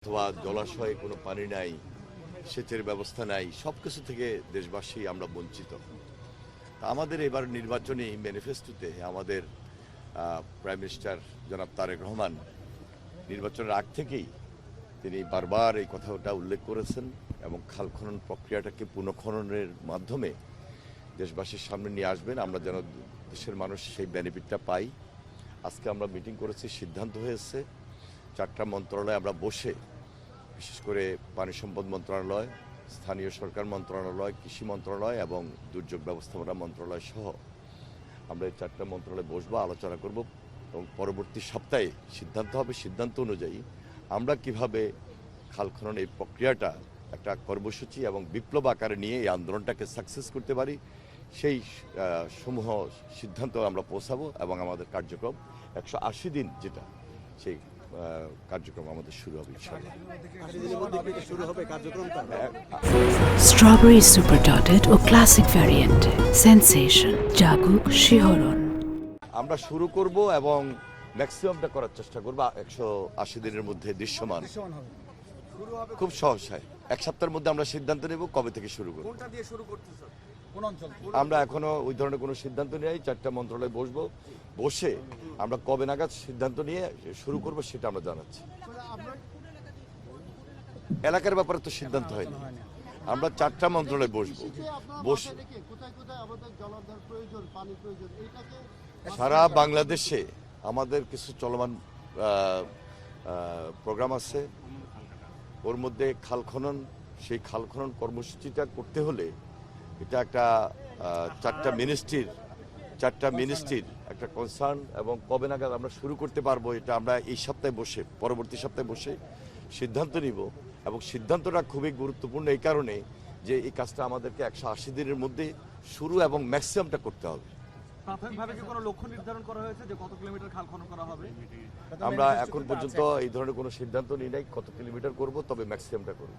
অথবা জলাশয়ে কোনো পানি নাই, সেচের ব্যবস্থা নাই, সব কিছু থেকে দেশবাসী আমরা বঞ্চিত। আমাদের এবার নির্বাচনী ম্যানিফেস্টোতে আমাদের প্রাইম মিনিস্টার জনাব তারেক রহমান নির্বাচনের আগ থেকেই তিনি বারবার এই কথাটা উল্লেখ করেছেন এবং খাল খনন প্রক্রিয়াটাকে পুনঃখননের মাধ্যমে দেশবাসীর সামনে নিয়ে আসবেন, আমরা যেন দেশের মানুষ সেই বেনিফিটটা পাই। আজকে আমরা মিটিং করেছি, সিদ্ধান্ত হয়েছে 4টা মন্ত্রণালয়ে আমরা বসে, বিশেষ করে পানি সম্পদ মন্ত্রণালয়, স্থানীয় সরকার মন্ত্রণালয়, কৃষি মন্ত্রণালয় এবং দুর্যোগ ব্যবস্থাপনা মন্ত্রণালয় সহ আমরা এই 4টা মন্ত্রণালয়ে বসবো, আলোচনা করব এবং পরবর্তী সপ্তাহে সিদ্ধান্ত হবে। সিদ্ধান্ত অনুযায়ী আমরা কিভাবে খাল খনন এই প্রক্রিয়াটা একটা কর্মসূচি এবং বিপ্লব আকারে নিয়ে এই আন্দোলনটাকে সাকসেস করতে পারি, সেই সমূহ সিদ্ধান্ত আমরা পৌঁছাবো এবং আমাদের কার্যক্রম 180 দিন যেটা, সেই কার্যক্রম আমাদের শুরু হবে ইনশাআল্লাহ। স্ট্রবেরি সুপার ডটেড ও ক্লাসিক ভ্যারিয়েন্ট সেনসেশন জাগুক শিহরণ আমরা শুরু করব এবং ম্যাক্সিমামটা করার চেষ্টা করব 180 দিনের মধ্যে দৃশ্যমান খুব সহজ হয়। 1 সপ্তাহের মধ্যে আমরা সিদ্ধান্ত নেব কবে থেকে শুরু করব। আমরা এখনো ওই ধরনের কোনো সিদ্ধান্ত নেই। 4টা মন্ত্রণালয়ে বসবো, বসে আমরা কবে নাগাদ সিদ্ধান্ত নিয়ে শুরু করব সেটা আমরা জানাচ্ছি। এলাকার ব্যাপারে তো সিদ্ধান্ত হয়নি, আমরা 4টা মন্ত্রণালয়ে বসবো, বসে সারা বাংলাদেশে আমাদের কিছু চলমান প্রোগ্রাম আছে, ওর মধ্যে খাল খনন, সেই খাল খনন কর্মসূচিটা করতে হলে এটা একটা 4টা মিনিস্ট্রির একটা কনসার্ন এবং কবে নাগাদ আমরা শুরু করতে পারবো এটা আমরা এই সপ্তাহে বসে, পরবর্তী সপ্তাহে বসে সিদ্ধান্ত নিব। এবং সিদ্ধান্তটা খুবই গুরুত্বপূর্ণ এই কারণে যে এই কাজটা আমাদেরকে 180 দিনের মধ্যে শুরু এবং ম্যাক্সিমামটা করতে হবে। প্রাথমিকভাবে কি কোনো লক্ষ্য নির্ধারণ করা হয়েছে যে কত কিলোমিটার খাল খনন করা হবে? আমরা এখন পর্যন্ত এই ধরনের কোনো সিদ্ধান্ত নিই নাই কত কিলোমিটার করব, তবে ম্যাক্সিমামটা করব।